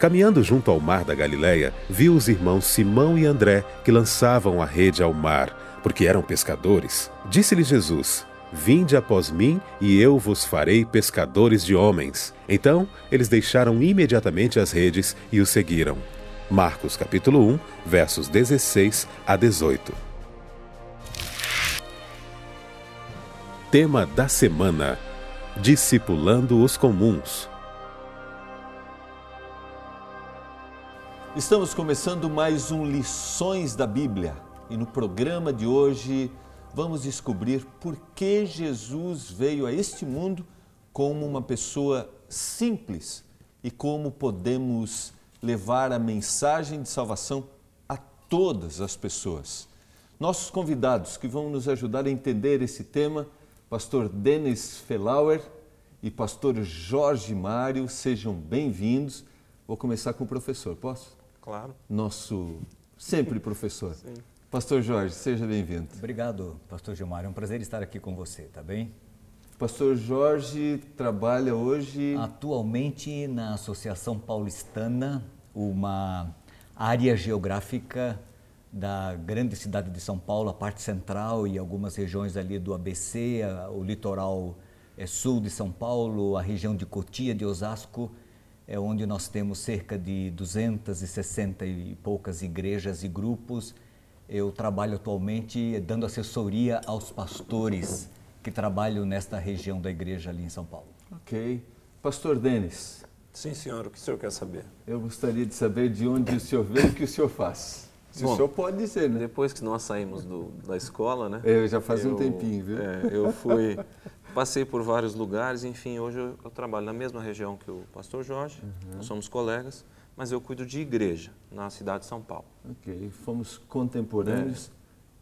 Caminhando junto ao mar da Galileia, viu os irmãos Simão e André que lançavam a rede ao mar, porque eram pescadores. Disse-lhe Jesus: Vinde após mim, e eu vos farei pescadores de homens. Então, eles deixaram imediatamente as redes e o seguiram. Marcos capítulo 1, versos 16 a 18. Tema da semana: Discipulando os comuns. Estamos começando mais um Lições da Bíblia e no programa de hoje vamos descobrir por que Jesus veio a este mundo como uma pessoa simples e como podemos levar a mensagem de salvação a todas as pessoas. Nossos convidados que vão nos ajudar a entender esse tema, pastor Denis Felauer e pastor Jorge Mário, sejam bem-vindos. Vou começar com o professor, posso? Claro. Nosso sempre professor. Sim. Pastor Jorge, seja bem-vindo. Obrigado, pastor Gilmar. É um prazer estar aqui com você, tá bem? Pastor Jorge trabalha hoje... Atualmente na Associação Paulistana, uma área geográfica da grande cidade de São Paulo, a parte central e algumas regiões ali do ABC, o litoral sul de São Paulo, a região de Cotia, de Osasco, é onde nós temos cerca de 260 e poucas igrejas e grupos. Eu trabalho atualmente dando assessoria aos pastores que trabalham nesta região da igreja ali em São Paulo. Ok. Pastor Denis. Sim, senhor. O que o senhor quer saber? Eu gostaria de saber de onde o senhor veio e o que o senhor faz. Se o senhor pode dizer, né? Depois que nós saímos da escola, né? Já faz um tempinho, viu? Eu passei por vários lugares, enfim, hoje eu trabalho na mesma região que o pastor Jorge, nós somos colegas, mas eu cuido de igreja na cidade de São Paulo. Ok, fomos contemporâneos,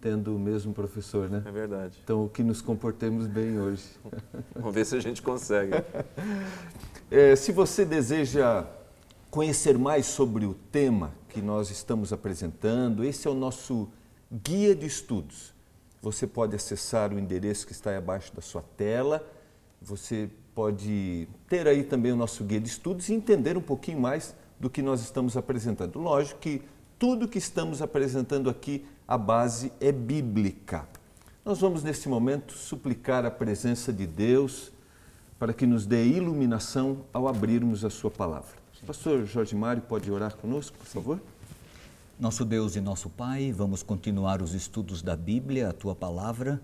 tendo o mesmo professor, né? É verdade. Então, o que nos comportemos bem hoje. Vamos ver se a gente consegue. Se você deseja conhecer mais sobre o tema que nós estamos apresentando, esse é o nosso guia de estudos. Você pode acessar o endereço que está aí abaixo da sua tela, você pode ter aí também o nosso guia de estudos e entender um pouquinho mais do que nós estamos apresentando. Lógico que tudo que estamos apresentando aqui, a base é bíblica. Nós vamos nesse momento suplicar a presença de Deus para que nos dê iluminação ao abrirmos a sua palavra. Pastor Jorge Mário, pode orar conosco, por favor? Nosso Deus e nosso Pai, vamos continuar os estudos da Bíblia, a Tua Palavra,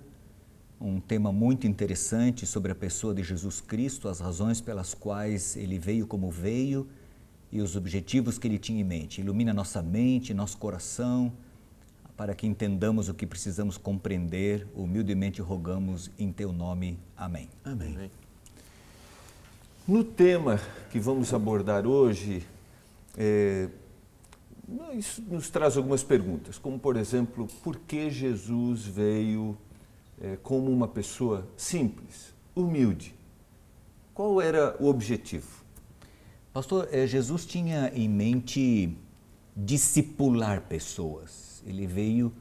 um tema muito interessante sobre a pessoa de Jesus Cristo, as razões pelas quais Ele veio como veio e os objetivos que Ele tinha em mente. Ilumina nossa mente, nosso coração, para que entendamos o que precisamos compreender. Humildemente rogamos em Teu nome. Amém. Amém. No tema que vamos abordar hoje, isso nos traz algumas perguntas, como por exemplo, por que Jesus veio como uma pessoa simples, humilde? Qual era o objetivo? Pastor, Jesus tinha em mente discipular pessoas. Ele veio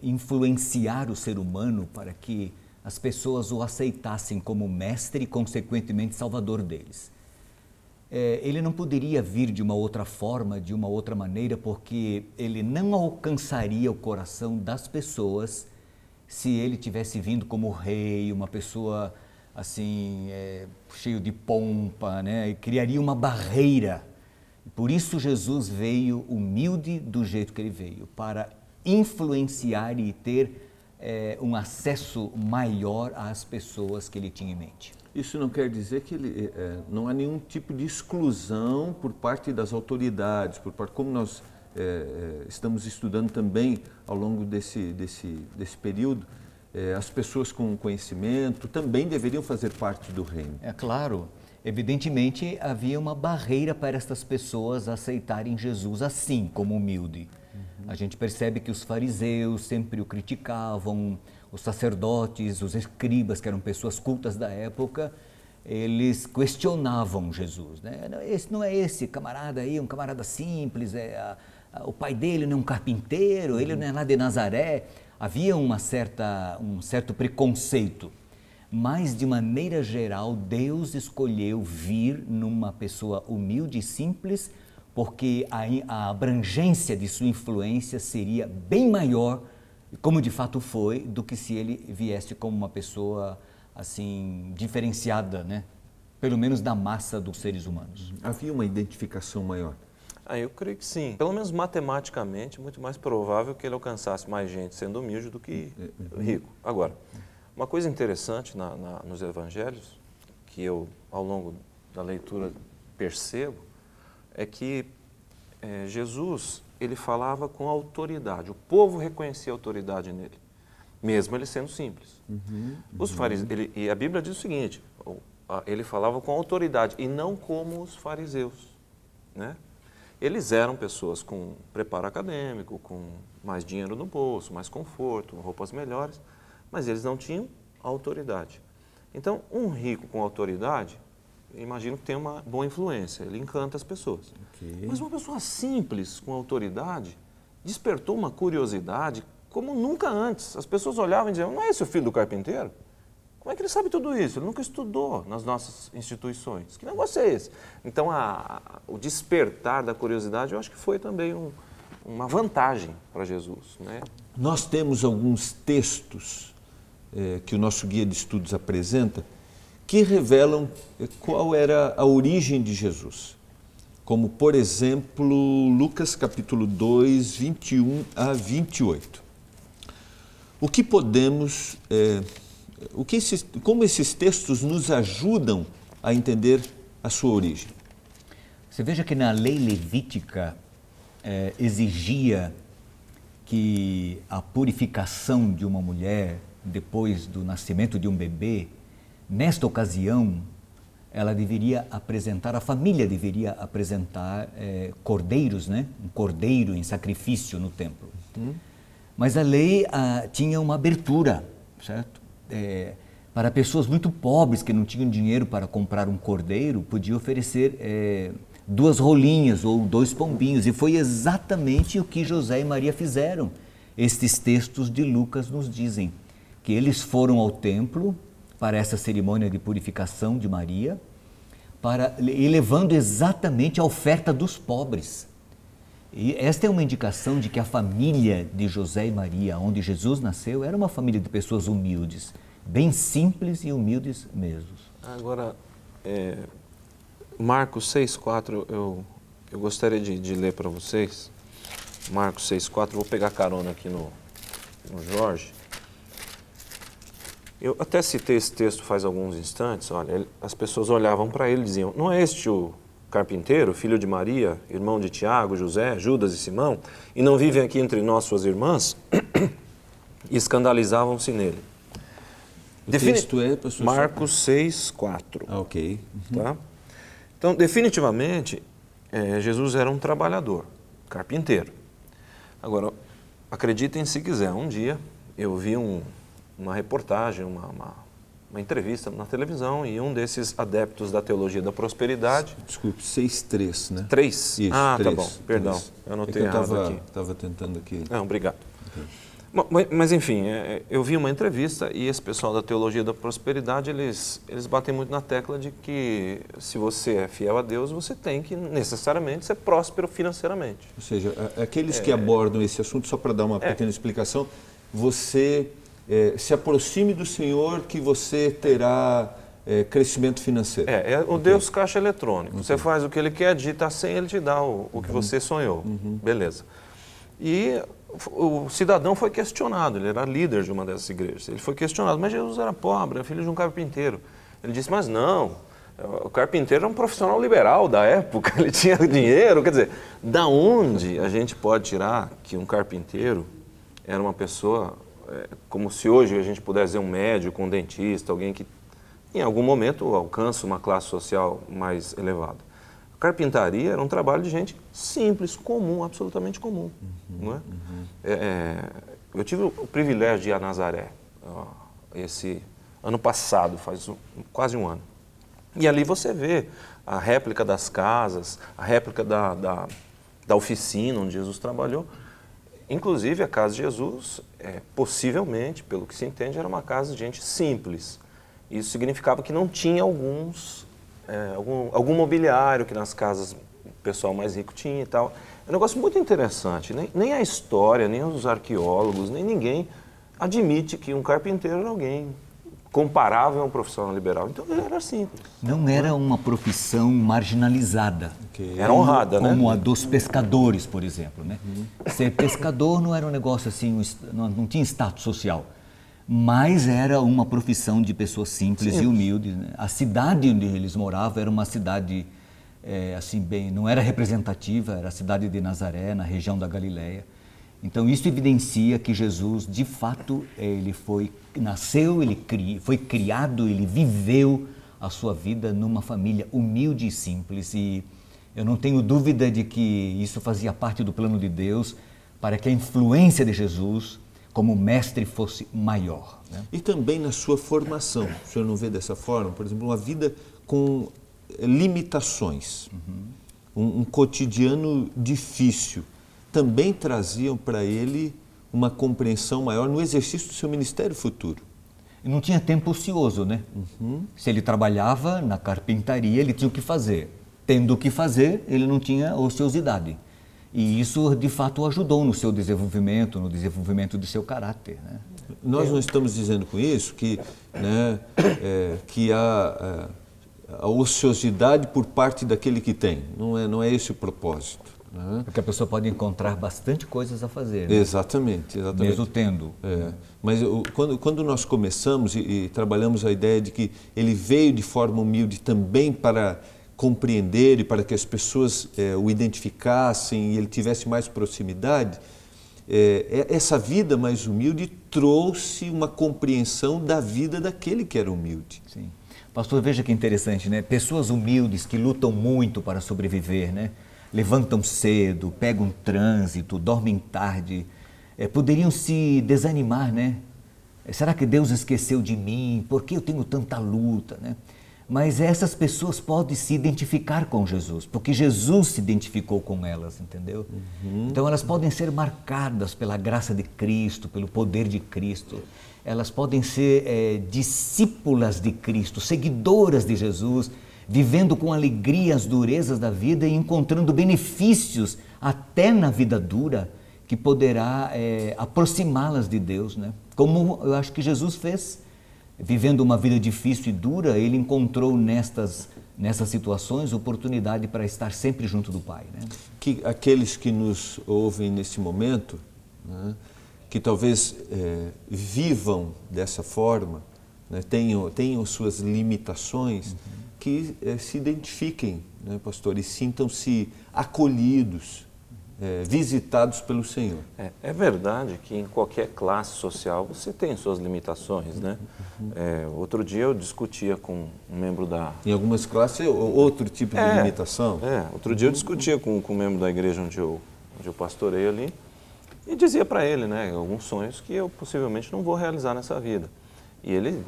influenciar o ser humano para que as pessoas o aceitassem como mestre e, consequentemente, salvador deles. Ele não poderia vir de uma outra forma, de uma outra maneira, porque ele não alcançaria o coração das pessoas se ele tivesse vindo como rei, uma pessoa assim, cheio de pompa, né? E criaria uma barreira. Por isso Jesus veio humilde do jeito que ele veio, para influenciar e ter um acesso maior às pessoas que ele tinha em mente. Isso não quer dizer que não há nenhum tipo de exclusão por parte das autoridades, como nós estamos estudando também ao longo desse período, as pessoas com conhecimento também deveriam fazer parte do reino. É claro, evidentemente havia uma barreira para estas pessoas aceitarem Jesus assim, como humilde. A gente percebe que os fariseus sempre o criticavam, os sacerdotes, os escribas, que eram pessoas cultas da época, eles questionavam Jesus, né? Esse não é esse camarada aí, um camarada simples, o pai dele não é um carpinteiro, ele não é lá de Nazaré. Havia um certo preconceito, mas de maneira geral Deus escolheu vir numa pessoa humilde e simples, porque a abrangência de sua influência seria bem maior, como de fato foi, do que se ele viesse como uma pessoa assim diferenciada, né? Pelo menos da massa dos seres humanos. Havia uma identificação maior? Eu creio que sim. Pelo menos matematicamente, muito mais provável que ele alcançasse mais gente sendo humilde do que rico. Agora, uma coisa interessante nos evangelhos, que eu, ao longo da leitura, percebo, é que Jesus, ele falava com autoridade. O povo reconhecia a autoridade nele, mesmo ele sendo simples. Os fariseus, e a Bíblia diz o seguinte, ele falava com autoridade e não como os fariseus, né? Eles eram pessoas com preparo acadêmico, com mais dinheiro no bolso, mais conforto, roupas melhores, mas eles não tinham autoridade. Então, um rico com autoridade, imagino que tem uma boa influência, ele encanta as pessoas. Okay. Mas uma pessoa simples com autoridade despertou uma curiosidade como nunca antes. As pessoas olhavam e diziam, não é esse o filho do carpinteiro? Como é que ele sabe tudo isso? Ele nunca estudou nas nossas instituições. Que negócio é esse? Então, o despertar da curiosidade, eu acho que foi também uma vantagem para Jesus, né? Nós temos alguns textos que o nosso guia de estudos apresenta que revelam qual era a origem de Jesus. Como, por exemplo, Lucas capítulo 2, 21 a 28. O que podemos... como esses textos nos ajudam a entender a sua origem? Você veja que na lei levítica exigia que a purificação de uma mulher depois do nascimento de um bebê, nesta ocasião, ela deveria apresentar, a família deveria apresentar cordeiros, né? Um cordeiro em sacrifício no templo. Mas a lei tinha uma abertura, certo? Para pessoas muito pobres que não tinham dinheiro para comprar um cordeiro, podia oferecer 2 rolinhas ou 2 pombinhos, e foi exatamente o que José e Maria fizeram. Estes textos de Lucas nos dizem que eles foram ao templo para essa cerimônia de purificação de Maria, e levando exatamente a oferta dos pobres. E esta é uma indicação de que a família de José e Maria, onde Jesus nasceu, era uma família de pessoas humildes, bem simples e humildes mesmo. Agora, Marcos 6,4, eu gostaria de ler para vocês. Marcos 6,4, vou pegar carona aqui no Jorge. Eu até citei esse texto faz alguns instantes. Olha, as pessoas olhavam para ele e diziam, não é este o carpinteiro, filho de Maria, irmão de Tiago, José, Judas e Simão, e não vivem aqui entre nós suas irmãs? E escandalizavam-se nele. O texto é, pastor? Marcos 6,4. Ok. Tá? Então, definitivamente, Jesus era um trabalhador, carpinteiro. Agora, acreditem se quiser, um dia eu vi uma reportagem, uma entrevista na televisão, e um desses adeptos da teologia da prosperidade... Desculpe, 6,3, né? 3? Isso, 3. Tá bom, perdão, eu anotei errado aqui. Eu estava tentando aqui. Não, obrigado. Okay. Bom, mas enfim, eu vi uma entrevista e esse pessoal da teologia da prosperidade, eles batem muito na tecla de que se você é fiel a Deus, você tem que necessariamente ser próspero financeiramente. Ou seja, aqueles que abordam esse assunto, só para dar uma pequena explicação, você se aproxime do Senhor que você terá crescimento financeiro. O Deus caixa eletrônico. Você faz o que Ele quer, digita a senha, Ele te dá o que você sonhou. Beleza. E o cidadão foi questionado, ele era líder de uma dessas igrejas. Ele foi questionado, mas Jesus era pobre, era filho de um carpinteiro. Ele disse, mas não, o carpinteiro era um profissional liberal da época, ele tinha dinheiro. Quer dizer, da onde a gente pode tirar que um carpinteiro era uma pessoa, como se hoje a gente pudesse dizer um médico, um dentista, alguém que em algum momento alcança uma classe social mais elevada. A carpintaria era um trabalho de gente simples, comum, absolutamente comum. Não é? Eu tive o privilégio de ir a Nazaré, esse ano passado, faz quase um ano. E ali você vê a réplica das casas, a réplica da oficina onde Jesus trabalhou. Inclusive, a casa de Jesus, possivelmente, pelo que se entende, era uma casa de gente simples. Isso significava que não tinha algum mobiliário que nas casas o pessoal mais rico tinha e tal. É um negócio muito interessante. Nem a história, nem os arqueólogos, nem ninguém admite que um carpinteiro era alguém comparável a um profissional liberal. Então ele era simples. Não era uma profissão marginalizada. Era honrada, né? Como a dos pescadores, por exemplo, né? Ser pescador não era um negócio assim, não tinha status social. Mas era uma profissão de pessoas simples e humildes, né? A cidade onde eles moravam era uma cidade, assim, bem, não era representativa, era a cidade de Nazaré, na região da Galileia. Então isso evidencia que Jesus, de fato, ele nasceu, foi criado, ele viveu a sua vida numa família humilde e simples. E eu não tenho dúvida de que isso fazia parte do plano de Deus para que a influência de Jesus como mestre fosse maior. Né? E também na sua formação, o senhor não vê dessa forma? Por exemplo, uma vida com limitações, um cotidiano difícil, também traziam para ele uma compreensão maior no exercício do seu ministério futuro. E não tinha tempo ocioso, né? Se ele trabalhava na carpintaria, ele tinha o que fazer. Tendo o que fazer, ele não tinha ociosidade. E isso, de fato, o ajudou no seu desenvolvimento, no desenvolvimento do seu caráter. Né? Nós não estamos dizendo com isso que, né, que há a ociosidade por parte daquele que tem. Não é esse o propósito. Né? Porque a pessoa pode encontrar bastante coisas a fazer. Né? Exatamente. Mesmo tendo. Mas quando nós começamos e trabalhamos a ideia de que ele veio de forma humilde também para compreender e para que as pessoas o identificassem e ele tivesse mais proximidade, essa vida mais humilde trouxe uma compreensão da vida daquele que era humilde. Sim. Pastor, veja que interessante, né? Pessoas humildes que lutam muito para sobreviver, né? Levantam cedo, pegam trânsito, dormem tarde, poderiam se desanimar, né? Será que Deus esqueceu de mim? Por que eu tenho tanta luta, né? Mas essas pessoas podem se identificar com Jesus, porque Jesus se identificou com elas, entendeu? Então elas podem ser marcadas pela graça de Cristo, pelo poder de Cristo. Elas podem ser discípulas de Cristo, seguidoras de Jesus, vivendo com alegria as durezas da vida e encontrando benefícios até na vida dura que poderá aproximá-las de Deus, né? Como eu acho que Jesus fez. Vivendo uma vida difícil e dura, ele encontrou nessas situações oportunidade para estar sempre junto do Pai. Né? Que aqueles que nos ouvem nesse momento, né, que talvez vivam dessa forma, né, tenham suas limitações, que se identifiquem, né, pastor, e sintam-se acolhidos, visitados pelo Senhor. É verdade que em qualquer classe social você tem suas limitações, né? Outro dia eu discutia com um membro da... Em algumas classes outro tipo de limitação? Outro dia eu discutia com um membro da igreja onde eu pastorei ali e dizia para ele, né, alguns sonhos que eu possivelmente não vou realizar nessa vida. E ele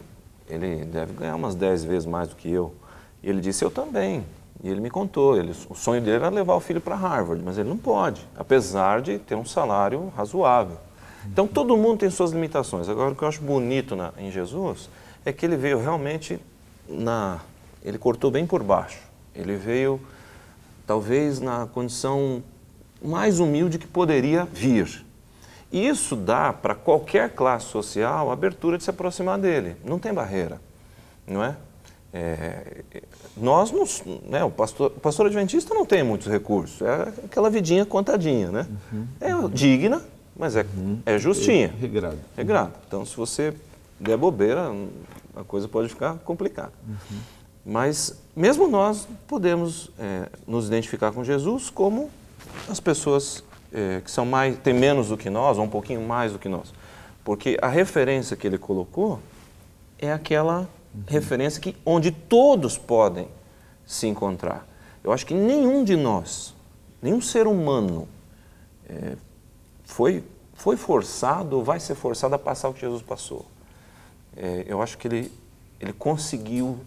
deve ganhar umas 10 vezes mais do que eu. E ele disse, eu também. E ele me contou, o sonho dele era levar o filho para Harvard, mas ele não pode, apesar de ter um salário razoável. Então todo mundo tem suas limitações. Agora o que eu acho bonito em Jesus é que ele veio realmente, ele cortou bem por baixo. Ele veio talvez na condição mais humilde que poderia vir. E isso dá para qualquer classe social a abertura de se aproximar dele. Não tem barreira, não é? Nós, né, o pastor adventista não tem muitos recursos, é aquela vidinha contadinha, né? É digna, mas é justinha. Regrada. Então, se você der bobeira, a coisa pode ficar complicada. Mas, mesmo nós podemos nos identificar com Jesus como as pessoas que têm menos do que nós, ou um pouquinho mais do que nós. Porque a referência que ele colocou é aquela referência onde todos podem se encontrar. Eu acho que nenhum de nós, nenhum ser humano foi forçado ou vai ser forçado a passar o que Jesus passou. Eu acho que ele conseguiu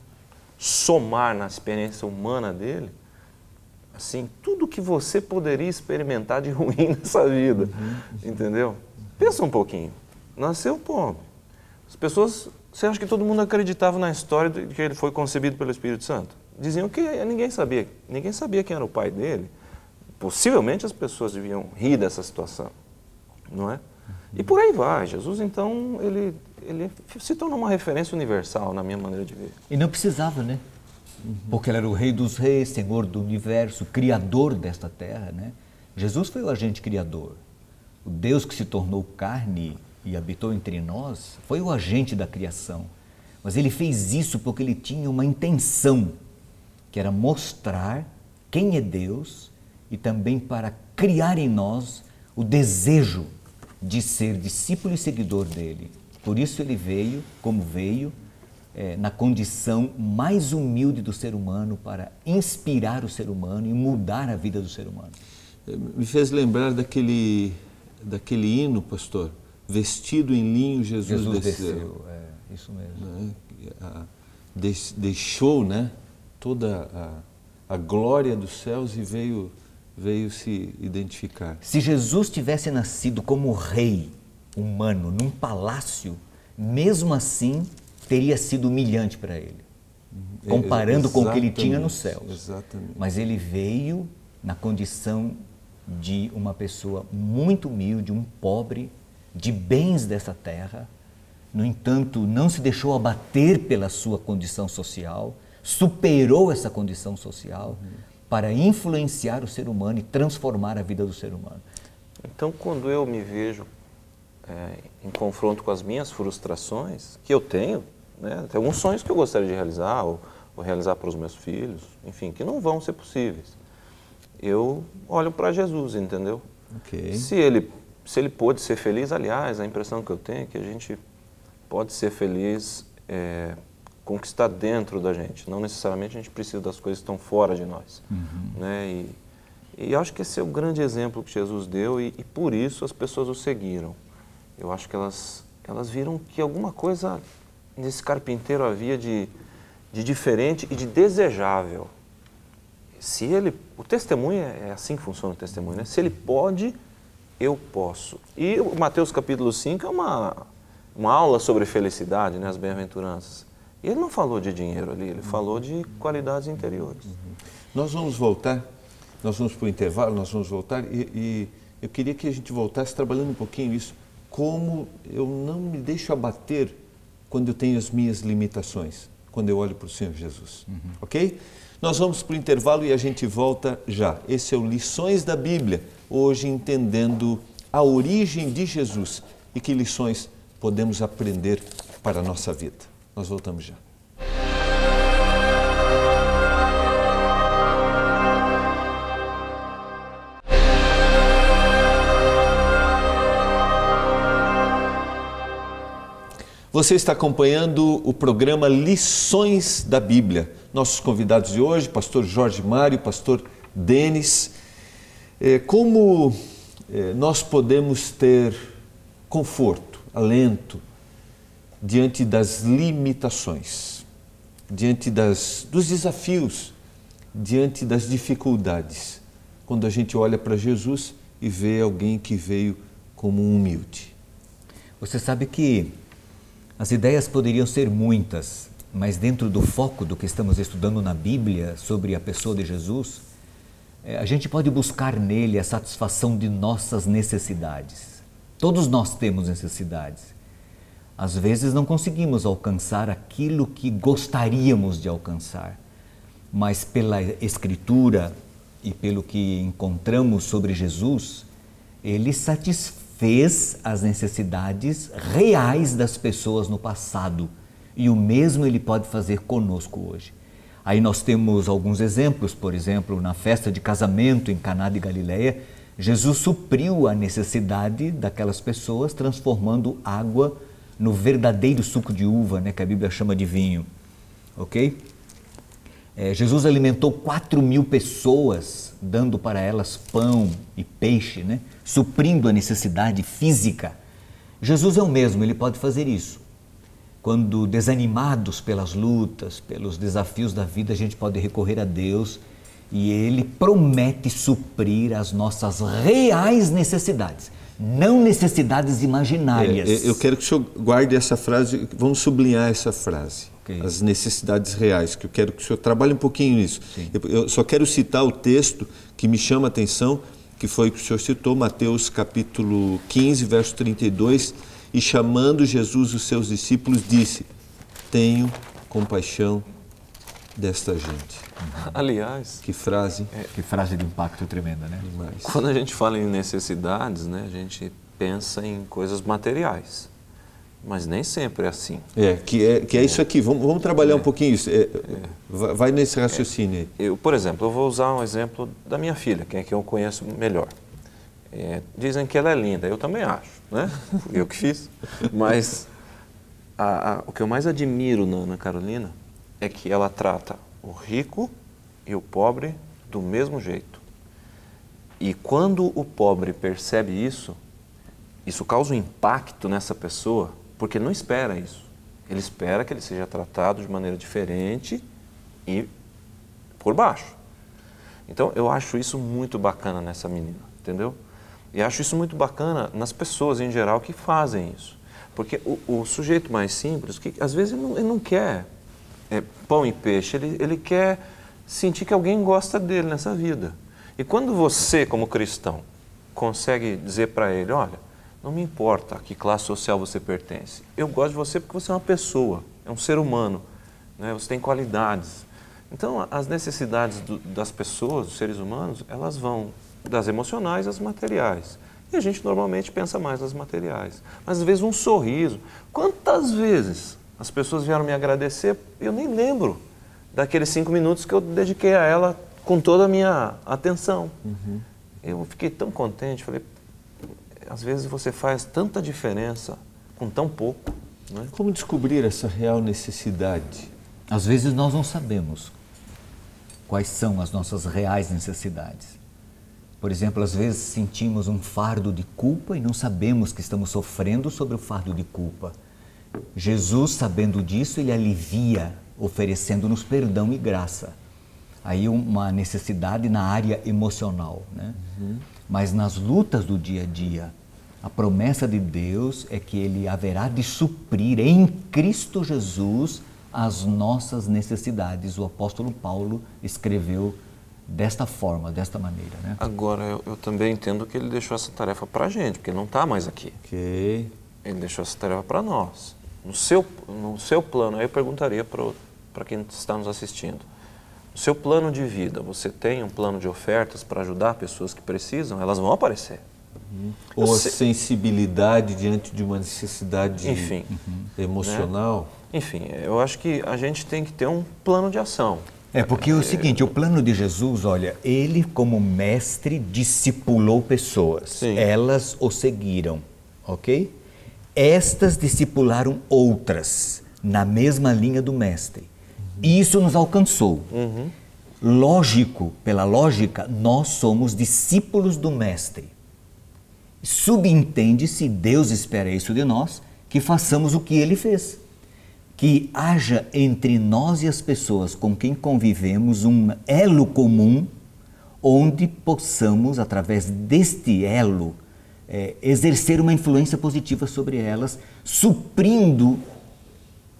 somar na experiência humana dele, assim, tudo que você poderia experimentar de ruim nessa vida, entendeu? Pensa um pouquinho, nasceu pobre, as pessoas Você acha que todo mundo acreditava na história de que ele foi concebido pelo Espírito Santo? Diziam que ninguém sabia quem era o pai dele. Possivelmente as pessoas deviam rir dessa situação, não é? E por aí vai. Jesus, então, ele se tornou uma referência universal, na minha maneira de ver. E não precisava, né? Porque ele era o Rei dos Reis, Senhor do Universo, Criador desta terra, né? Jesus foi o agente criador. O Deus que se tornou carne e habitou entre nós foi o agente da criação. Mas ele fez isso porque ele tinha uma intenção, que era mostrar quem é Deus e também para criar em nós o desejo de ser discípulo e seguidor dele. Por isso ele veio, como veio, na condição mais humilde do ser humano, para inspirar o ser humano e mudar a vida do ser humano. Me fez lembrar daquele hino, pastor, vestido em linho, Jesus desceu. Isso mesmo. Deixou, né, toda a glória dos céus e veio se identificar. Se Jesus tivesse nascido como rei humano num palácio, mesmo assim teria sido humilhante para ele, comparando com o que ele tinha no céu. Exatamente. Mas ele veio na condição de uma pessoa muito humilde, um pobre, de bens dessa terra. No entanto, não se deixou abater pela sua condição social, superou essa condição social para influenciar o ser humano e transformar a vida do ser humano. Então, quando eu me vejo em confronto com as minhas frustrações, que eu tenho, né, tem alguns sonhos que eu gostaria de realizar, ou realizar para os meus filhos, enfim, que não vão ser possíveis. Eu olho para Jesus, entendeu? Okay. Se ele pôde ser feliz, aliás, a impressão que eu tenho é que a gente pode ser feliz com o que está dentro da gente. Não necessariamente a gente precisa das coisas que estão fora de nós. Né? E acho que esse é o grande exemplo que Jesus deu e por isso as pessoas o seguiram. Eu acho que elas viram que alguma coisa nesse carpinteiro havia de diferente e de desejável. O testemunho é assim que funciona o testemunho, né? Se ele pode, eu posso. E o Mateus capítulo 5 é uma aula sobre felicidade, né? As bem-aventuranças. E ele não falou de dinheiro ali, ele falou de qualidades interiores. Nós vamos voltar, nós vamos para o intervalo, nós vamos voltar e eu queria que a gente voltasse trabalhando um pouquinho isso, como eu não me deixo abater quando eu tenho as minhas limitações, quando eu olho para o Senhor Jesus, ok? Nós vamos para o intervalo e a gente volta já. Esse é o Lições da Bíblia, hoje entendendo a origem de Jesus e que lições podemos aprender para a nossa vida. Nós voltamos já. Você está acompanhando o programa Lições da Bíblia. Nossos convidados de hoje, pastor Jorge Mário, pastor Denis. Como nós podemos ter conforto, alento, diante das limitações, diante dos desafios, diante das dificuldades, quando a gente olha para Jesus e vê alguém que veio como um humilde? Você sabe que as ideias poderiam ser muitas, mas dentro do foco do que estamos estudando na Bíblia sobre a pessoa de Jesus, a gente pode buscar nele a satisfação de nossas necessidades. Todos nós temos necessidades. Às vezes não conseguimos alcançar aquilo que gostaríamos de alcançar, mas pela Escritura e pelo que encontramos sobre Jesus, ele satisfez as necessidades reais das pessoas no passado e o mesmo ele pode fazer conosco hoje. Aí nós temos alguns exemplos, por exemplo, na festa de casamento em Caná de Galileia, Jesus supriu a necessidade daquelas pessoas transformando água no verdadeiro suco de uva, né, que a Bíblia chama de vinho, ok? Jesus alimentou 4.000 pessoas, dando para elas pão e peixe, né, suprindo a necessidade física. Jesus é o mesmo, ele pode fazer isso. Quando desanimados pelas lutas, pelos desafios da vida, a gente pode recorrer a Deus e Ele promete suprir as nossas reais necessidades, não necessidades imaginárias. Eu quero que o senhor guarde essa frase, vamos sublinhar essa frase. Ok. As necessidades reais, que eu quero que o senhor trabalhe um pouquinho nisso. Sim. Eu só quero citar o texto que me chama a atenção, que foi o que o senhor citou, Mateus capítulo 15, verso 32, e chamando Jesus os seus discípulos, disse: tenho compaixão desta gente. Aliás, Que frase Que frase de impacto tremenda, né? demais. quando a gente fala em necessidades, né, a gente pensa em coisas materiais, mas nem sempre é assim. Que é isso aqui. Vamos trabalhar um pouquinho isso. Vai nesse raciocínio aí. Por exemplo, eu vou usar um exemplo da minha filha, que é quem eu conheço melhor. Dizem que ela é linda, eu também acho, né? Fui eu que fiz. Mas o que eu mais admiro na Ana Carolina é que ela trata o rico e o pobre do mesmo jeito. E quando o pobre percebe isso causa um impacto nessa pessoa, porque ele não espera isso. Ele espera que ele seja tratado de maneira diferente e por baixo. Então, eu acho isso muito bacana nessa menina, entendeu? E acho isso muito bacana nas pessoas em geral que fazem isso. Porque o sujeito mais simples, que às vezes ele não quer pão e peixe, ele quer sentir que alguém gosta dele nessa vida. E quando você, como cristão, consegue dizer para ele: olha, não me importa a que classe social você pertence, eu gosto de você porque você é uma pessoa, é um ser humano, né? Você tem qualidades. Então, as necessidades das pessoas, dos seres humanos, elas vão das emocionais às materiais. E a gente normalmente pensa mais nas materiais. Mas às vezes um sorriso. Quantas vezes as pessoas vieram me agradecer, eu nem lembro daqueles 5 minutos que eu dediquei a ela com toda a minha atenção. Uhum. Eu fiquei tão contente, falei, às vezes você faz tanta diferença com tão pouco, né? Como descobrir essa real necessidade? Às vezes nós não sabemos quais são as nossas reais necessidades. Por exemplo, às vezes sentimos um fardo de culpa e não sabemos que estamos sofrendo sobre o fardo de culpa. Jesus, sabendo disso, ele alivia, oferecendo-nos perdão e graça. Aí uma necessidade na área emocional, né? Mas nas lutas do dia a dia, a promessa de Deus é que Ele haverá de suprir em Cristo Jesus as nossas necessidades. O apóstolo Paulo escreveu desta forma, desta maneira, né? Agora, eu também entendo que ele deixou essa tarefa para a gente, porque não está mais aqui. Ok. Ele deixou essa tarefa para nós. No seu plano, aí eu perguntaria para quem está nos assistindo, no seu plano de vida, você tem um plano de ofertas para ajudar pessoas que precisam? Elas vão aparecer. Ou a sensibilidade diante de uma necessidade emocional? Né? Enfim, eu acho que a gente tem que ter um plano de ação. Porque é o seguinte, o plano de Jesus, olha, ele como mestre discipulou pessoas. Sim. Elas o seguiram, ok? Estas discipularam outras na mesma linha do mestre. Isso nos alcançou. Lógico, pela lógica, nós somos discípulos do mestre. Subentende-se, Deus espera isso de nós, que façamos o que ele fez. Que haja entre nós e as pessoas com quem convivemos um elo comum, onde possamos, através deste elo, exercer uma influência positiva sobre elas, suprindo,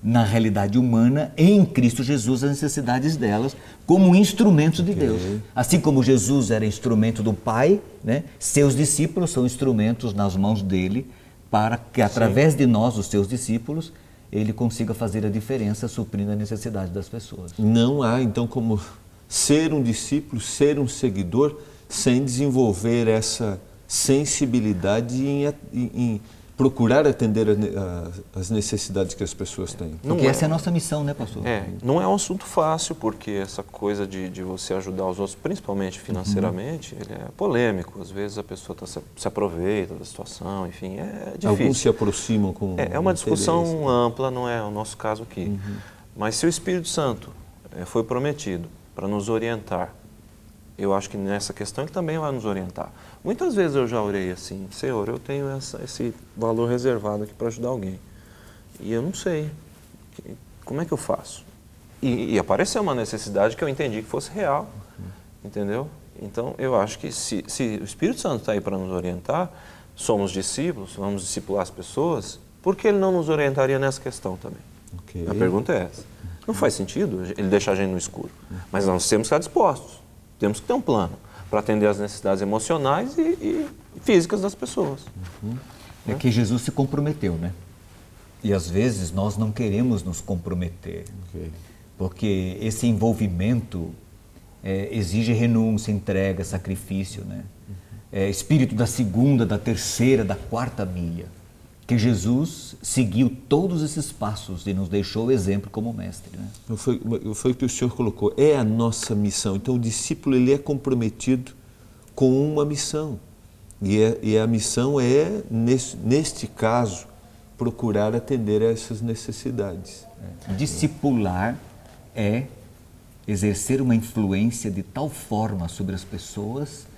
na realidade humana, em Cristo Jesus, as necessidades delas, como instrumentos de Deus. Assim como Jesus era instrumento do Pai, né? Seus discípulos são instrumentos nas mãos dele, para que, através de nós, os seus discípulos, ele consiga fazer a diferença, suprindo a necessidade das pessoas. Não há, então, como ser um discípulo, ser um seguidor, sem desenvolver essa sensibilidade em procurar atender as necessidades que as pessoas têm. Porque essa é a nossa missão, né, pastor? Não é um assunto fácil, porque essa coisa de você ajudar os outros, principalmente financeiramente, ele é polêmico. Às vezes a pessoa se aproveita da situação, enfim, é difícil. Alguns se aproximam com É uma discussão ampla, não é o nosso caso aqui. Mas se o Espírito Santo foi prometido para nos orientar, eu acho que nessa questão ele também vai nos orientar. Muitas vezes eu já orei assim: Senhor, eu tenho esse valor reservado aqui para ajudar alguém. E eu não sei. Como é que eu faço? E apareceu uma necessidade que eu entendi que fosse real. Entendeu? Então, eu acho que se o Espírito Santo está aí para nos orientar, somos discípulos, vamos discipular as pessoas, por que ele não nos orientaria nessa questão também? Okay. A pergunta é essa. Não faz sentido ele deixar a gente no escuro, mas nós temos que estar dispostos, temos que ter um plano para atender às necessidades emocionais e físicas das pessoas. É que Jesus se comprometeu, né? E às vezes nós não queremos nos comprometer, porque esse envolvimento exige renúncia, entrega, sacrifício, né? Espírito da segunda, da terceira, da quarta milha. Que Jesus seguiu todos esses passos e nos deixou o exemplo como mestre, né? Foi o que o senhor colocou, é a nossa missão. Então o discípulo ele é comprometido com uma missão. E a missão é, neste caso, procurar atender a essas necessidades. Discipular é exercer uma influência de tal forma sobre as pessoas,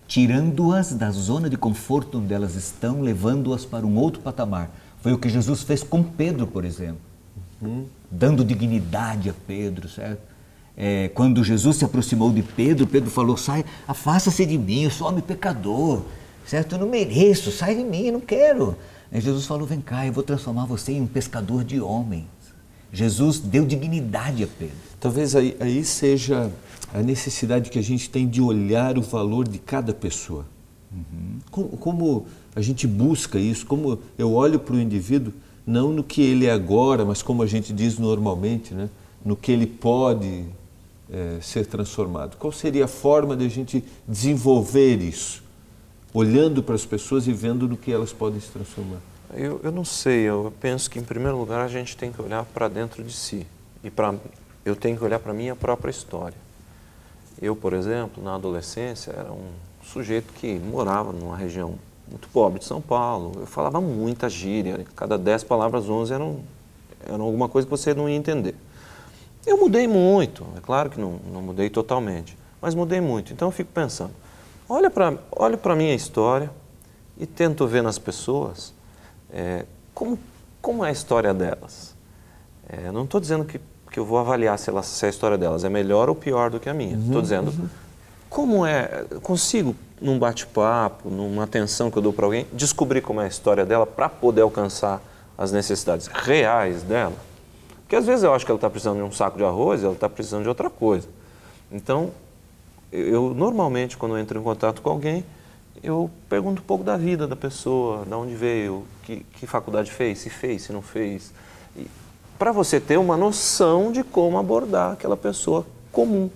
tirando-as da zona de conforto onde elas estão, levando-as para um outro patamar. Foi o que Jesus fez com Pedro, por exemplo, dando dignidade a Pedro, certo? Quando Jesus se aproximou de Pedro, Pedro falou, afasta-se de mim, eu sou homem pecador, certo? Eu não mereço, sai de mim, eu não quero. Aí Jesus falou, vem cá, eu vou transformar você em um pescador de homens. Jesus deu dignidade a Pedro. Talvez aí seja a necessidade que a gente tem de olhar o valor de cada pessoa. Como a gente busca isso, como eu olho para o indivíduo, não no que ele é agora, mas como a gente diz normalmente, né? No que ele pode ser transformado. Qual seria a forma de a gente desenvolver isso? Olhando para as pessoas e vendo no que elas podem se transformar. Eu não sei, eu penso que em primeiro lugar a gente tem que olhar para dentro de si. Eu tenho que olhar para a minha própria história. Eu, por exemplo, na adolescência, era um sujeito que morava numa região muito pobre de São Paulo. Eu falava muita gíria, cada 10 palavras, 11 eram alguma coisa que você não ia entender. Eu mudei muito, é claro que não mudei totalmente, mas mudei muito. Então eu fico pensando, olho para a minha história e tento ver nas pessoas como é a história delas. Não estou dizendo que eu vou avaliar se a história delas é melhor ou pior do que a minha. Estou dizendo, consigo, num bate-papo, numa atenção que eu dou para alguém, descobrir como é a história dela para poder alcançar as necessidades reais dela. Porque às vezes eu acho que ela está precisando de um saco de arroz e ela está precisando de outra coisa. Então, eu normalmente, quando eu entro em contato com alguém, eu pergunto um pouco da vida da pessoa, de onde veio, que faculdade fez, se não fez. Para você ter uma noção de como abordar aquela pessoa comum,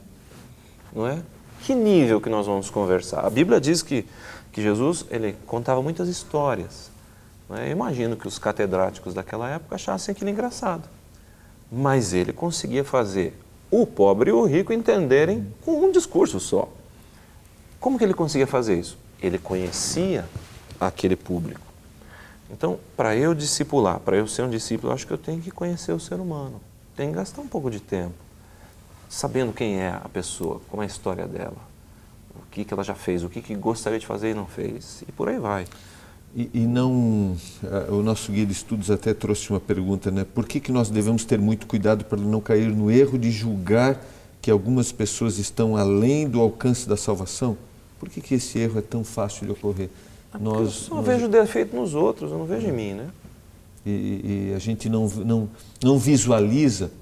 não é? Que nível que nós vamos conversar? A Bíblia diz que Jesus ele contava muitas histórias. Não é? Eu imagino que os catedráticos daquela época achassem aquilo engraçado. Mas ele conseguia fazer o pobre e o rico entenderem com um discurso só. Como que ele conseguia fazer isso? Ele conhecia aquele público. Então, para eu discipular, para eu ser um discípulo, eu acho que eu tenho que conhecer o ser humano. Tenho que gastar um pouco de tempo, sabendo quem é a pessoa, como é a história dela, o que ela já fez, o que gostaria de fazer e não fez, e por aí vai. E não, o nosso guia de estudos até trouxe uma pergunta, né? Por que nós devemos ter muito cuidado para não cair no erro de julgar que algumas pessoas estão além do alcance da salvação? Por que esse erro é tão fácil de ocorrer? Eu só vejo defeito nos outros, eu não vejo em mim, né? E a gente não visualiza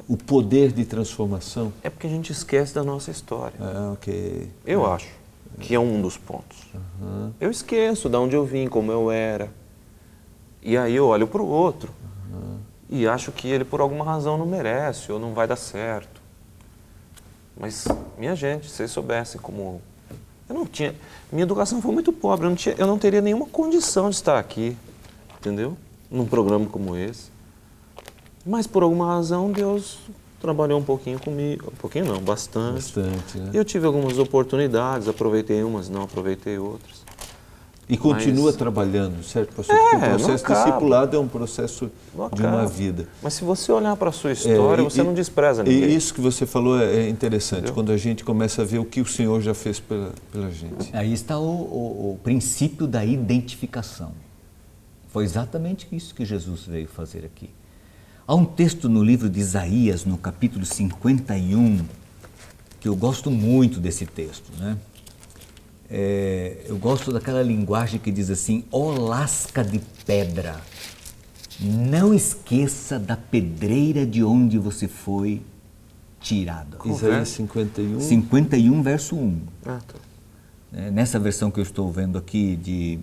o poder de transformação. É porque a gente esquece da nossa história. Ok. Eu acho que é um dos pontos. Eu esqueço de onde eu vim, como eu era. E aí eu olho para o outro e acho que ele por alguma razão não merece ou não vai dar certo. Mas, minha gente, se vocês soubessem como... Eu não tinha... Minha educação foi muito pobre, eu não teria nenhuma condição de estar aqui, entendeu? Num programa como esse. Mas por alguma razão Deus trabalhou um pouquinho comigo, um pouquinho não, bastante. Né? Eu tive algumas oportunidades, aproveitei umas, não aproveitei outras. E continua trabalhando, certo, pastor? Porque o processo discipulado é um processo de uma vida. Mas se você olhar para a sua história, você não despreza ninguém. E isso que você falou é interessante, entendeu? Quando a gente começa a ver o que o Senhor já fez pela gente. Aí está o princípio da identificação. Foi exatamente isso que Jesus veio fazer aqui. Há um texto no livro de Isaías, no capítulo 51, que eu gosto muito desse texto, né? Eu gosto daquela linguagem que diz assim: ó lasca de pedra, não esqueça da pedreira de onde você foi tirado. Isaías 51. 51, verso 1. Ah, tá. Nessa versão que eu estou vendo aqui,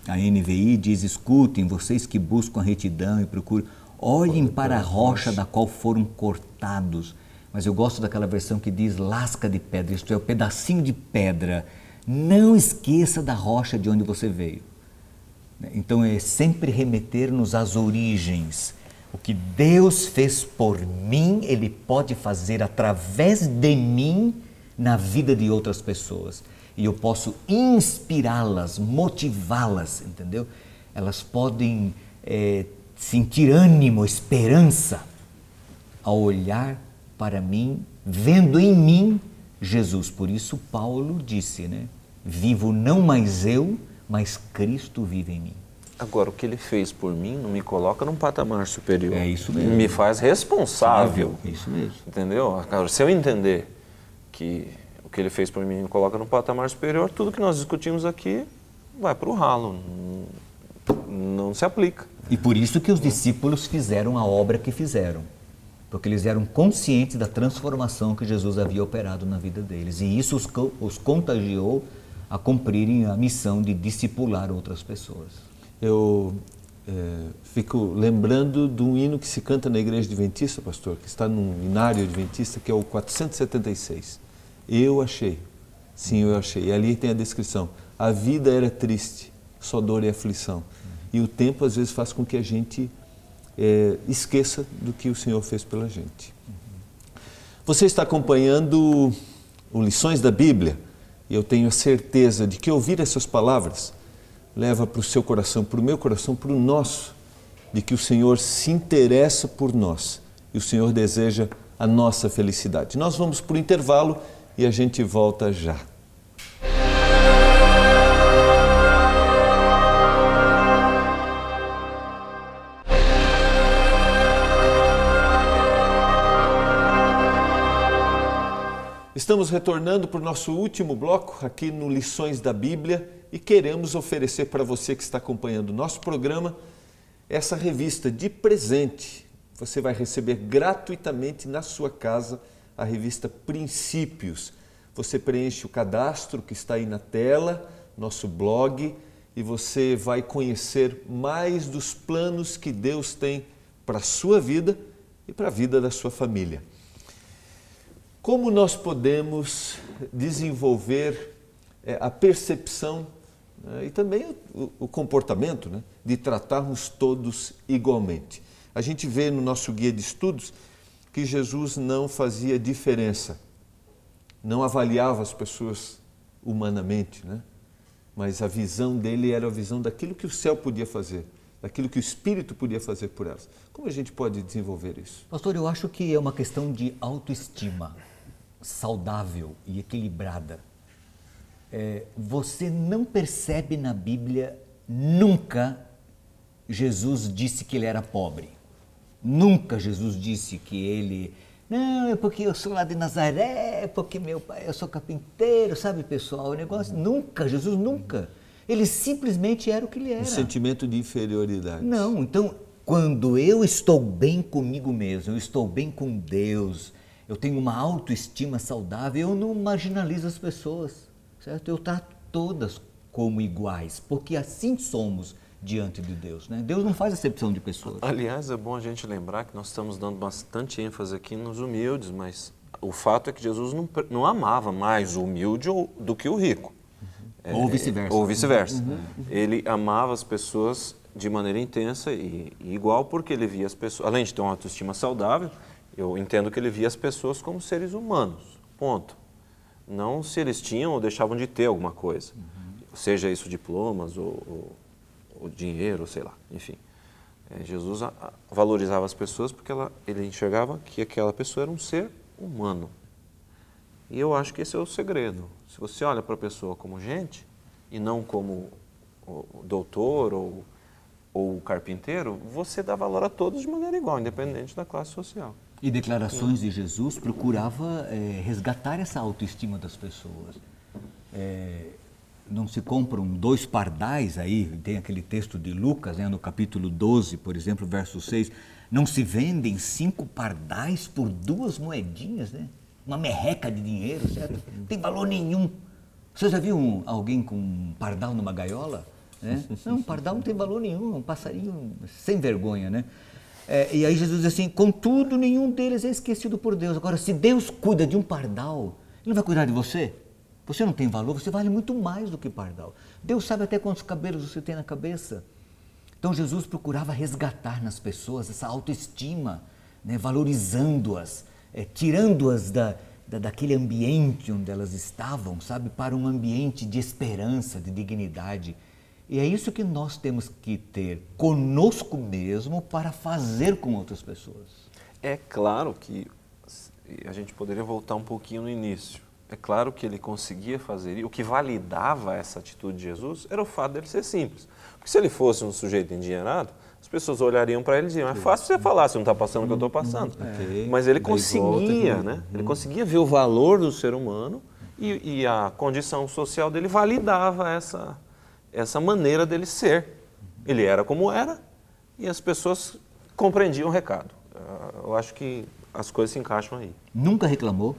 a NVI, diz: escutem, vocês que buscam a retidão e procuram, olhem para a rocha da qual foram cortados. Mas eu gosto daquela versão que diz lasca de pedra, isto é, o pedacinho de pedra. Não esqueça da rocha de onde você veio. Então é sempre remeter-nos às origens. O que Deus fez por mim, Ele pode fazer através de mim na vida de outras pessoas. E eu posso inspirá-las, motivá-las, entendeu? Elas podem sentir ânimo, esperança ao olhar para mim, vendo em mim Jesus. Por isso Paulo disse, né? Vivo não mais eu, mas Cristo vive em mim. Agora, o que ele fez por mim não me coloca num patamar superior. É isso mesmo. Me faz responsável. É isso mesmo. Entendeu? Agora, se eu entender que o que ele fez por mim me coloca num patamar superior, tudo que nós discutimos aqui vai para o ralo. Não se aplica. E por isso que os discípulos fizeram a obra que fizeram. Porque eles eram conscientes da transformação que Jesus havia operado na vida deles. E isso os contagiou a cumprirem a missão de discipular outras pessoas. Eu fico lembrando de um hino que se canta na Igreja Adventista, pastor, que está num inário adventista, que é o 476. Eu achei. Sim, eu achei. E ali tem a descrição. A vida era triste, só dor e aflição. E o tempo às vezes faz com que a gente esqueça do que o Senhor fez pela gente. Você está acompanhando o Lições da Bíblia, e eu tenho a certeza de que ouvir essas palavras leva para o seu coração, para o meu coração, para o nosso, de que o Senhor se interessa por nós e o Senhor deseja a nossa felicidade. Nós vamos para o intervalo e a gente volta já. Estamos retornando para o nosso último bloco aqui no Lições da Bíblia e queremos oferecer para você que está acompanhando o nosso programa essa revista de presente. Você vai receber gratuitamente na sua casa a revista Princípios. Você preenche o cadastro que está aí na tela, nosso blog, e você vai conhecer mais dos planos que Deus tem para a sua vida e para a vida da sua família. Como nós podemos desenvolver a percepção e também o comportamento, de tratarmos todos igualmente? A gente vê no nosso guia de estudos que Jesus não fazia diferença, não avaliava as pessoas humanamente, mas a visão dele era a visão daquilo que o céu podia fazer, daquilo que o Espírito podia fazer por elas. Como a gente pode desenvolver isso? Pastor, eu acho que é uma questão de autoestima saudável e equilibrada. Você não percebe na Bíblia nunca Jesus disse que ele era pobre. Nunca Jesus disse que ele... Não, é porque eu sou lá de Nazaré, é porque meu pai, eu sou carpinteiro, sabe, pessoal? O negócio... Nunca, Jesus nunca. Ele simplesmente era o que ele era. Um sentimento de inferioridade. Não, então, quando eu estou bem comigo mesmo, eu estou bem com Deus, eu tenho uma autoestima saudável, eu não marginalizo as pessoas, certo? Eu trato todas como iguais, porque assim somos diante de Deus, né? Deus não faz acepção de pessoas. Aliás, é bom a gente lembrar que nós estamos dando bastante ênfase aqui nos humildes, mas o fato é que Jesus não amava mais o humilde do que o rico. Ou vice-versa. Ou vice-versa. Ele amava as pessoas de maneira intensa e igual, porque ele via as pessoas, além de ter uma autoestima saudável, eu entendo que ele via as pessoas como seres humanos, ponto. Não se eles tinham ou deixavam de ter alguma coisa, seja isso diplomas ou dinheiro, sei lá, enfim. Jesus valorizava as pessoas porque ele enxergava que aquela pessoa era um ser humano. E eu acho que esse é o segredo. Se você olha para a pessoa como gente e não como o doutor ou o carpinteiro, você dá valor a todos de maneira igual, independente da classe social. E declarações de Jesus procurava resgatar essa autoestima das pessoas. Não se compram 2 pardais aí, tem aquele texto de Lucas, né, no capítulo 12, por exemplo, verso 6, não se vendem 5 pardais por 2 moedinhas, né? Uma merreca de dinheiro, certo? Não tem valor nenhum. Você já viu alguém com um pardal numa gaiola? Né? Não, um pardal não tem valor nenhum, um passarinho sem vergonha, né? E aí Jesus diz assim, contudo, nenhum deles é esquecido por Deus. Agora, se Deus cuida de um pardal, Ele não vai cuidar de você? Você não tem valor, você vale muito mais do que pardal. Deus sabe até quantos cabelos você tem na cabeça. Então Jesus procurava resgatar nas pessoas essa autoestima, né, valorizando-as, tirando-as daquele ambiente onde elas estavam, sabe, para um ambiente de esperança, de dignidade. E é isso que nós temos que ter conosco mesmo para fazer com outras pessoas. É claro que a gente poderia voltar um pouquinho no início. É claro que ele conseguia fazer, e o que validava essa atitude de Jesus era o fato dele ser simples. Porque se ele fosse um sujeito endinheirado, as pessoas olhariam para ele e diziam, é fácil você falar, você não está passando o que eu estou passando. Mas ele conseguia, né? Ele conseguia ver o valor do ser humano e a condição social dele validava essa maneira dele ser. Ele era como era e as pessoas compreendiam o recado. Eu acho que as coisas se encaixam aí. Nunca reclamou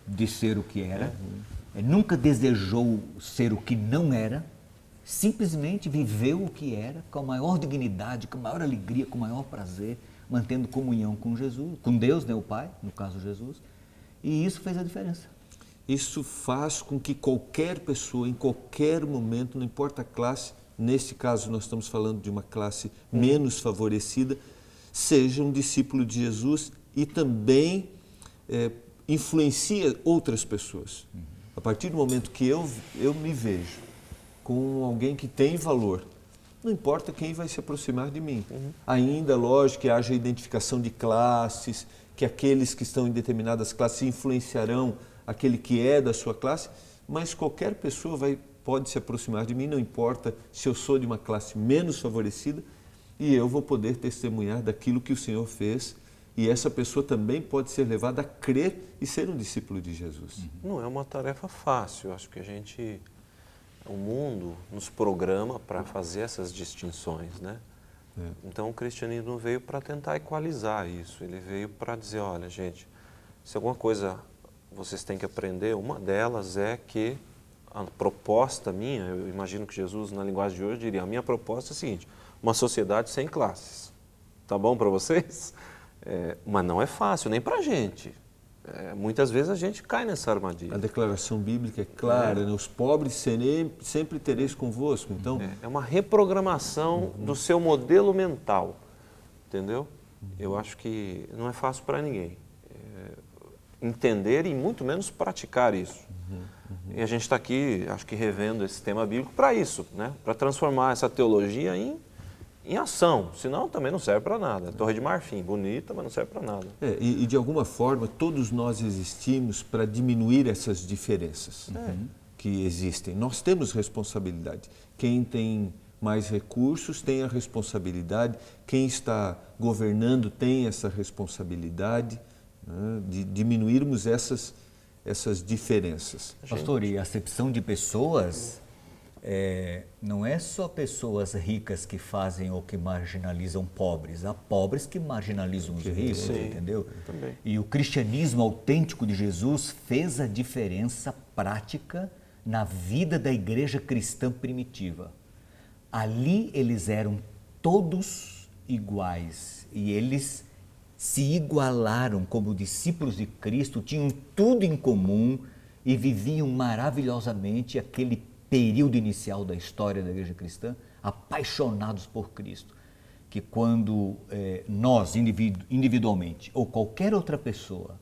de ser o que era, nunca desejou ser o que não era, simplesmente viveu o que era com a maior dignidade, com a maior alegria, com o maior prazer, mantendo comunhão com Jesus, com Deus, né, o Pai, no caso Jesus, e isso fez a diferença. Isso faz com que qualquer pessoa, em qualquer momento, não importa a classe, nesse caso nós estamos falando de uma classe menos favorecida, seja um discípulo de Jesus e também influencia outras pessoas. A partir do momento que eu me vejo com alguém que tem valor, não importa quem vai se aproximar de mim. Ainda, lógico, que haja identificação de classes, que aqueles que estão em determinadas classes influenciarão aquele que é da sua classe, mas qualquer pessoa pode se aproximar de mim, não importa se eu sou de uma classe menos favorecida, e eu vou poder testemunhar daquilo que o Senhor fez, e essa pessoa também pode ser levada a crer e ser um discípulo de Jesus. Não é uma tarefa fácil, acho que o mundo nos programa para fazer essas distinções, né? Então o cristianismo veio para tentar equalizar isso, ele veio para dizer, olha gente, se alguma coisa vocês têm que aprender, uma delas é que a proposta minha, eu imagino que Jesus na linguagem de hoje diria, a minha proposta é a seguinte, uma sociedade sem classes, tá bom para vocês? Mas não é fácil, nem para a gente. Muitas vezes a gente cai nessa armadilha. A declaração bíblica é clara, né? Os pobres sempre tereis convosco. Então... É uma reprogramação do seu modelo mental, entendeu? Eu acho que não é fácil para ninguém entender e muito menos praticar isso. E a gente está aqui, acho que revendo esse tema bíblico para isso, né? Para transformar essa teologia em ação, senão também não serve para nada. Torre de Marfim, bonita, mas não serve para nada. E de alguma forma todos nós existimos para diminuir essas diferenças que existem. Nós temos responsabilidade. Quem tem mais recursos tem a responsabilidade, quem está governando tem essa responsabilidade, né, de diminuirmos essas diferenças. Pastor, e a acepção de pessoas... não é só pessoas ricas que fazem ou que marginalizam pobres, há pobres que marginalizam os ricos, entendeu? Também. E o cristianismo autêntico de Jesus fez a diferença prática na vida da igreja cristã primitiva. Ali eles eram todos iguais e eles se igualaram como discípulos de Cristo, tinham tudo em comum e viviam maravilhosamente aquele período inicial da história da igreja cristã, apaixonados por Cristo, que quando nós individualmente ou qualquer outra pessoa,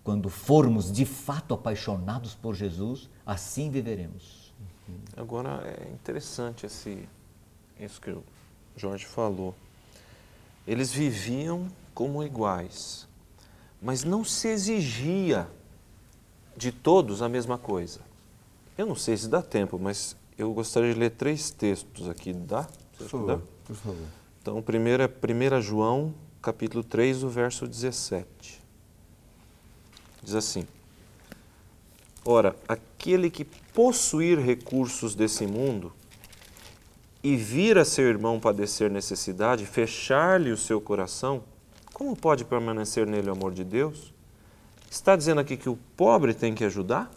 quando formos de fato apaixonados por Jesus, assim viveremos. Agora é interessante isso que o Jorge falou. Eles viviam como iguais, mas não se exigia de todos a mesma coisa. Eu não sei se dá tempo, mas eu gostaria de ler 3 textos aqui, dá? Por favor. Então, o primeiro é 1 João, capítulo 3, o verso 17. Diz assim, Ora, aquele que possuir recursos desse mundo e vir a seu irmão padecer necessidade, fechar-lhe o seu coração, como pode permanecer nele o amor de Deus? Está dizendo aqui que o pobre tem que ajudar?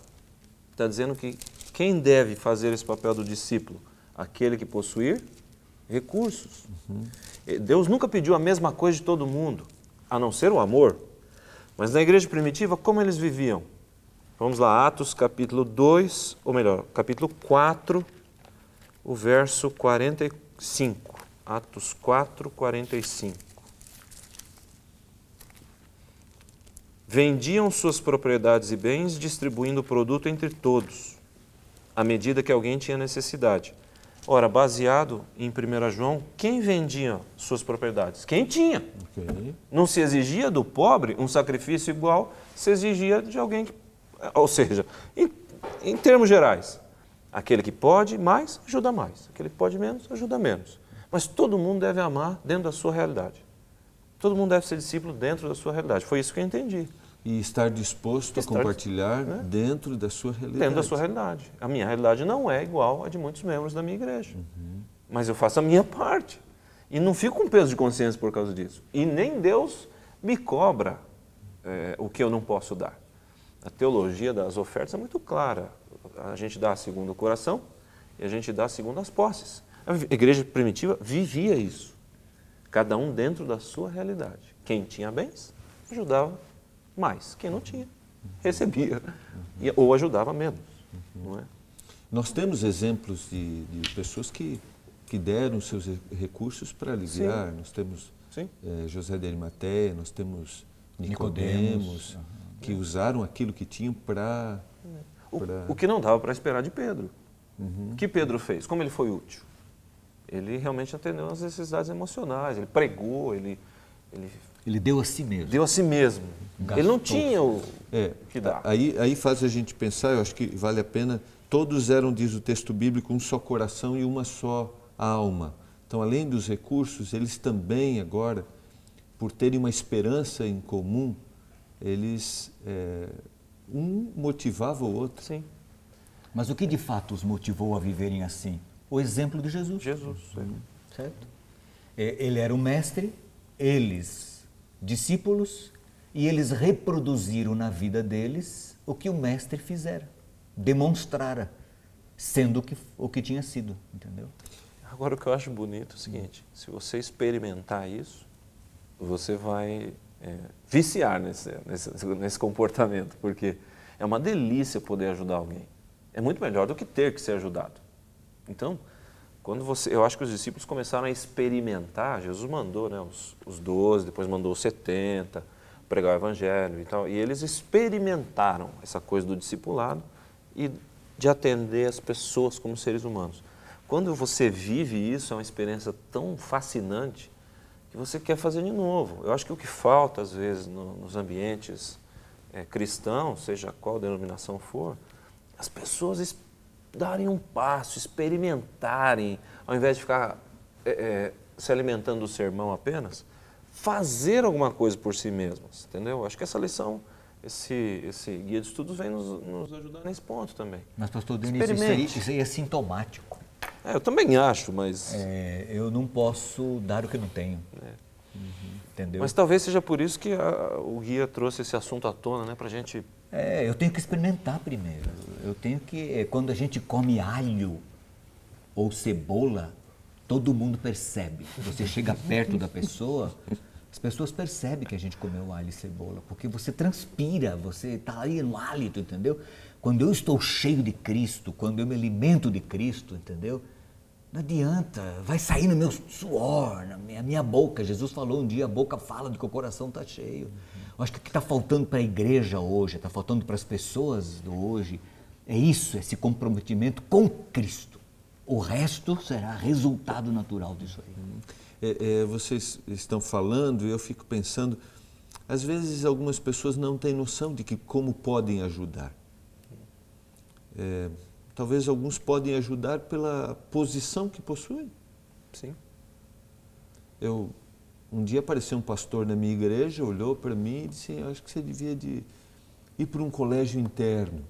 Está dizendo que quem deve fazer esse papel do discípulo? Aquele que possuir recursos. Deus nunca pediu a mesma coisa de todo mundo, a não ser o amor. Mas na igreja primitiva, como eles viviam? Vamos lá, Atos capítulo 2, ou melhor, capítulo 4, o verso 45. Atos 4, 45. Vendiam suas propriedades e bens, distribuindo o produto entre todos, à medida que alguém tinha necessidade. Ora, baseado em 1 João, quem vendia suas propriedades? Quem tinha. Ok. Não se exigia do pobre um sacrifício igual se exigia de alguém que... Ou seja, em termos gerais, aquele que pode mais, ajuda mais. Aquele que pode menos, ajuda menos. Mas todo mundo deve amar dentro da sua realidade. Todo mundo deve ser discípulo dentro da sua realidade. Foi isso que eu entendi. E estar disposto a compartilhar dentro da sua realidade. Dentro da sua realidade. A minha realidade não é igual à de muitos membros da minha igreja. Mas eu faço a minha parte. E não fico com peso de consciência por causa disso. E nem Deus me cobra o que eu não posso dar. A teologia das ofertas é muito clara. A gente dá segundo o coração e a gente dá segundo as posses. A igreja primitiva vivia isso. Cada um dentro da sua realidade. Quem tinha bens, ajudava mais. Quem não tinha, recebia. Ou ajudava menos. Não é? Nós temos exemplos de pessoas que deram seus recursos para aliviar. Sim. Nós temos Sim. José de Arimateia, nós temos Nicodemos, que usaram aquilo que tinham para... O que não dava para esperar de Pedro. O que Pedro fez? Como ele foi útil? Ele realmente atendeu às necessidades emocionais, ele pregou, ele deu a si mesmo. deu a si mesmo. Gastou. Ele não tinha o que dar. Aí faz a gente pensar, eu acho que vale a pena, todos eram, diz o texto bíblico, um só coração e uma só alma. Então, além dos recursos, eles também agora, por terem uma esperança em comum, eles, um motivava o outro. Sim, Mas o que de fato os motivou a viverem assim? O exemplo de Jesus. Jesus. Certo? Ele era o mestre, eles discípulos, e eles reproduziram na vida deles o que o mestre fizera, demonstrara, sendo o que tinha sido, entendeu? Agora, o que eu acho bonito é o seguinte, se você experimentar isso, você vai viciar nesse comportamento, porque é uma delícia poder ajudar alguém. É muito melhor do que ter que ser ajudado. Então, eu acho que os discípulos começaram a experimentar, Jesus mandou, né, os 12, depois mandou os 70, pregar o evangelho e tal, e eles experimentaram essa coisa do discipulado e de atender as pessoas como seres humanos. Quando você vive isso, é uma experiência tão fascinante que você quer fazer de novo. Eu acho que o que falta, às vezes, nos ambientes cristãos, seja qual denominação for, as pessoas darem um passo, experimentarem, ao invés de ficar se alimentando do sermão apenas, fazer alguma coisa por si mesmas, entendeu? Acho que essa lição, esse guia de estudos vem nos ajudar nesse ponto também. Mas, pastor Denis, isso aí é sintomático. Eu também acho, mas... eu não posso dar o que eu não tenho. Entendeu? Mas talvez seja por isso que o guia trouxe esse assunto à tona, né? Pra gente... eu tenho que experimentar primeiro. Eu tenho que... quando a gente come alho ou cebola, todo mundo percebe. Você chega perto da pessoa, as pessoas percebem que a gente comeu alho e cebola, porque você transpira, você está ali no hálito, entendeu? Quando eu estou cheio de Cristo, quando eu me alimento de Cristo, entendeu? Não adianta, vai sair no meu suor, na minha boca. Jesus falou um dia, a boca fala de que o coração está cheio. Eu acho que o que está faltando para a igreja hoje, está faltando para as pessoas de hoje, é isso, esse comprometimento com Cristo. O resto será resultado natural disso aí. Vocês estão falando e eu fico pensando, às vezes algumas pessoas não têm noção de como podem ajudar. Talvez alguns podem ajudar pela posição que possuem. Sim. Um dia apareceu um pastor na minha igreja, olhou para mim e disse, acho que você devia ir para um colégio interno.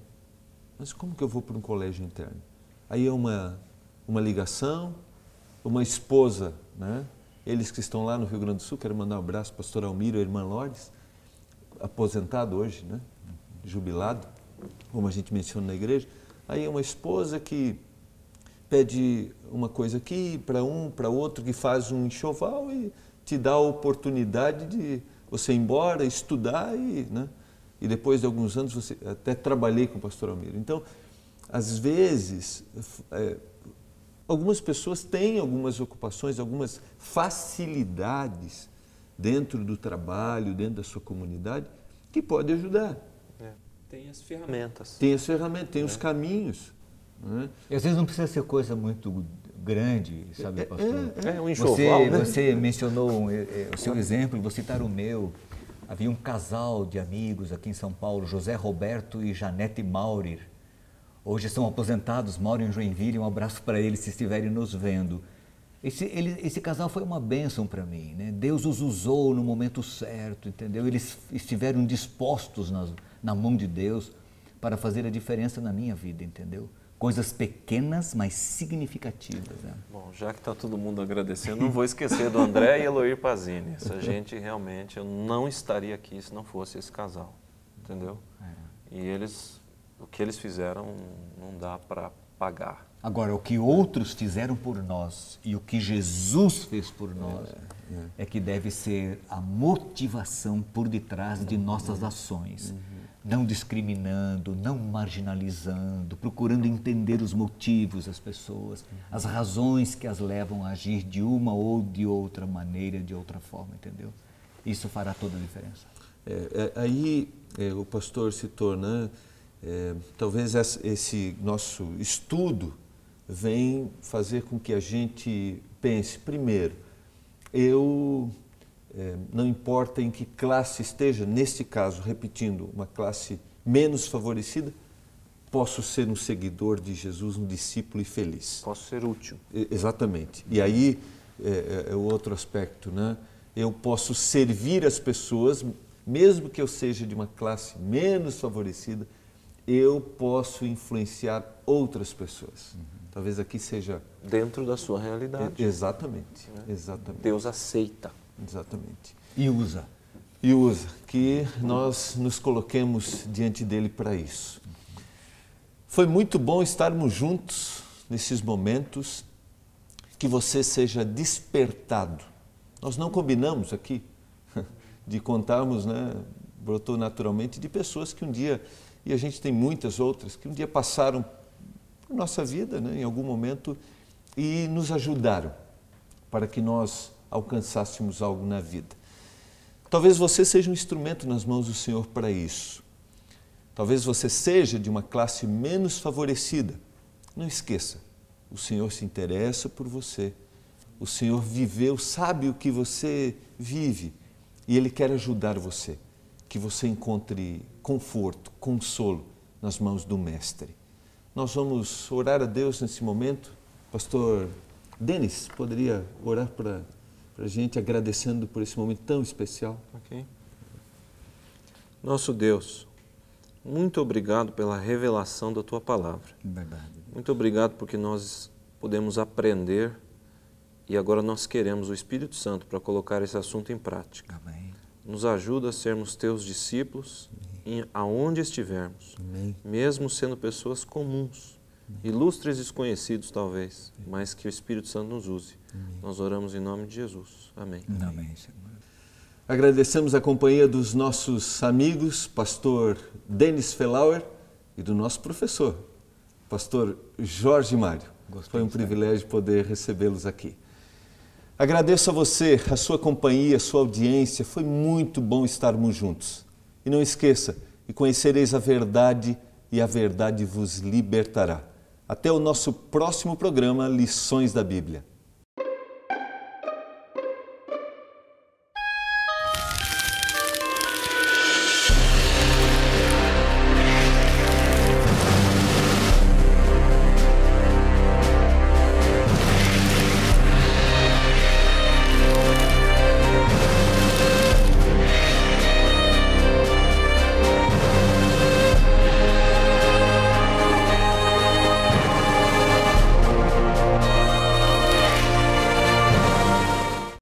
Mas como que eu vou para um colégio interno? Aí é uma ligação, uma esposa, né? Eles que estão lá no Rio Grande do Sul, quero mandar um abraço para o pastor Almiro e a irmã Lourdes, aposentado hoje, né? Jubilado, como a gente menciona na igreja. Aí é uma esposa que pede uma coisa aqui para um, para outro, que faz um enxoval e te dá a oportunidade de você ir embora, estudar e, né? E depois de alguns anos, você até trabalhei com o pastor Almiro. Então, às vezes, algumas pessoas têm algumas ocupações, algumas facilidades dentro do trabalho, dentro da sua comunidade, que pode ajudar. Tem as ferramentas. Tem as ferramentas, tem os caminhos. Né? E às vezes não precisa ser coisa muito grande, sabe, pastor? Um enxoval, né? Você mencionou o seu exemplo, vou citar o meu. Havia um casal de amigos aqui em São Paulo, José Roberto e Janete Maurer. Hoje são aposentados, moram em Joinville, um abraço para eles se estiverem nos vendo. Esse casal foi uma bênção para mim, né? Deus os usou no momento certo, entendeu? Eles estiveram dispostos na mão de Deus para fazer a diferença na minha vida, entendeu? Coisas pequenas, mas significativas. Né? Bom, já que está todo mundo agradecendo, não vou esquecer do André e Eloir Pazini. Essa gente realmente, eu não estaria aqui se não fosse esse casal, entendeu? E eles, o que eles fizeram não dá para pagar. Agora, o que outros fizeram por nós e o que Jesus fez por nós é que deve ser a motivação por detrás de nossas ações. Não discriminando, não marginalizando, procurando entender os motivos das pessoas, as razões que as levam a agir de uma ou de outra maneira, de outra forma, entendeu? Isso fará toda a diferença. Aí o pastor citou, né? Talvez esse nosso estudo vem fazer com que a gente pense, primeiro, não importa em que classe esteja, neste caso, repetindo, uma classe menos favorecida, posso ser um seguidor de Jesus, um discípulo e feliz. Posso ser útil. Exatamente. E aí é o outro aspecto, né? Eu posso servir as pessoas, mesmo que eu seja de uma classe menos favorecida, eu posso influenciar outras pessoas. Talvez aqui seja... Dentro da sua realidade. Exatamente. Exatamente. Deus aceita. Exatamente. E usa. E usa, que nós nos coloquemos diante dele para isso. Foi muito bom estarmos juntos nesses momentos, que você seja despertado. Nós não combinamos aqui de contarmos, né, brotou naturalmente, de pessoas que um dia, e a gente tem muitas outras, que um dia passaram por nossa vida, né, em algum momento, e nos ajudaram para que nós alcançássemos algo na vida. Talvez você seja um instrumento nas mãos do Senhor para isso. Talvez você seja de uma classe menos favorecida. Não esqueça, o Senhor se interessa por você. O Senhor viveu, sabe o que você vive e Ele quer ajudar você. Que você encontre conforto, consolo nas mãos do Mestre. Nós vamos orar a Deus nesse momento. Pastor Denis, poderia orar para a gente, agradecendo por esse momento tão especial? Ok. Nosso Deus, muito obrigado pela revelação da Tua Palavra. Verdade. Muito obrigado porque nós podemos aprender e agora nós queremos o Espírito Santo para colocar esse assunto em prática. Amém. Nos ajuda a sermos Teus discípulos aonde estivermos, Amém. mesmo sendo pessoas comuns, ilustres desconhecidos talvez, mas que o Espírito Santo nos use. Nós oramos em nome de Jesus. Amém. Amém, Senhor. Agradecemos a companhia dos nossos amigos, pastor Denis Felauer, e do nosso professor, pastor Jorge Mário. Foi um privilégio poder recebê-los aqui. Agradeço a você, a sua companhia, a sua audiência. Foi muito bom estarmos juntos. E não esqueça, e conhecereis a verdade, e a verdade vos libertará. Até o nosso próximo programa, Lições da Bíblia.